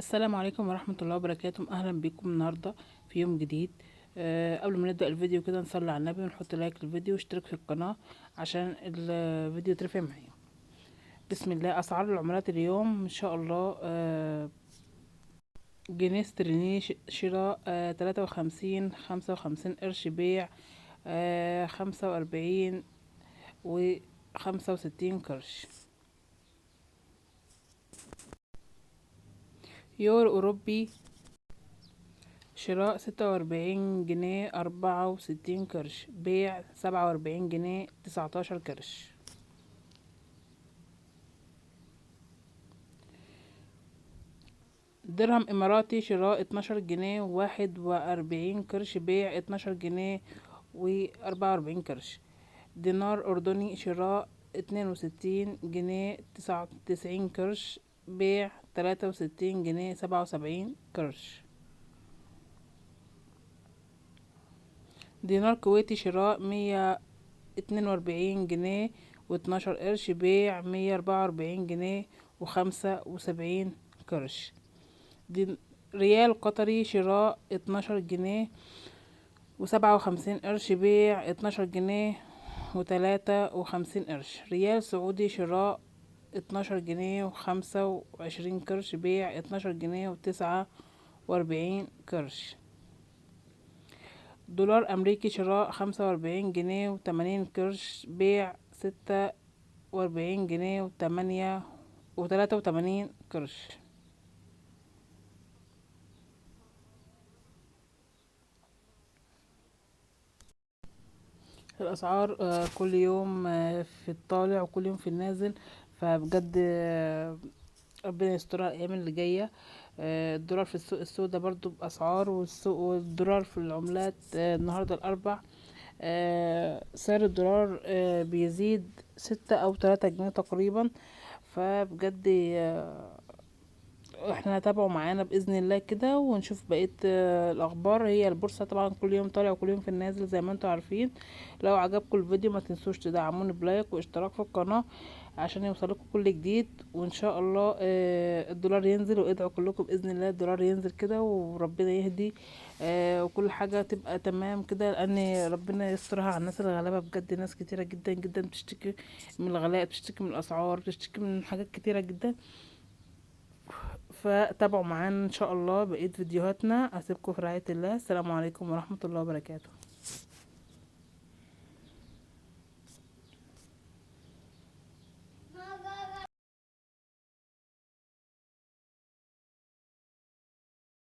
السلام عليكم ورحمة الله وبركاته. أهلا بكم النهاردة في يوم جديد. قبل ما نبدأ الفيديو كده نصلي على النبي ونحط لايك للفيديو واشترك في القناة عشان الفيديو يترفع معايا. بسم الله. أسعار العملات اليوم إن شاء الله. جنيه استرليني شراء 53 55 قرش بيع 45 و65 قرش. يورو أوروبي شراء 46 جنيه 64 قرش بيع 47 جنيه 19 قرش. درهم إماراتي شراء 12 جنيه 41 قرش بيع 12 جنيه و44 قرش. دينار أردني شراء 62 جنيه 99 قرش بيع 63 جنيه 77 قرش. دينار كويتي شراء 142 جنيه و12 قرش بيع 144 جنيه و75 قرش. ريال قطري شراء 12 جنيه و57 قرش بيع 12 جنيه و53 قرش. ريال سعودي شراء 12 جنيه و25 قرش بيع 12 جنيه و49 قرش. دولار أمريكي شراء 45 جنيه و80 قرش بيع 46 جنيه و83 قرش. الأسعار كل يوم في الطالع وكل يوم في النازل، فبجد ربنا يسترها الأيام اللي جاية. الدولار في السوق السوداء برضو بأسعار، والدولار في العملات النهاردة الأربع سعر الدولار بيزيد 6 أو 3 جنيه تقريبا. فبجد احنا نتابعه معانا بإذن الله كده ونشوف بقية الأخبار. هي البورصة طبعا كل يوم طالع وكل يوم في النازل زي ما انتوا عارفين. لو عجبكم الفيديو ما تنسوش تدعموني بلايك واشتراك في القناة عشان يوصلكم كل جديد. وان شاء الله الدولار ينزل، وادعوا كلكم باذن الله الدولار ينزل كده وربنا يهدي وكل حاجه تبقى تمام كده، لان ربنا يسترها على الناس الغلابه. بجد ناس كتيره جدا جدا بتشتكي من الغلاء، بتشتكي من الاسعار، بتشتكي من حاجات كتيره جدا. فتابعوا معانا ان شاء الله بقيه فيديوهاتنا. اسيبكم في رعايه الله. السلام عليكم ورحمه الله وبركاته.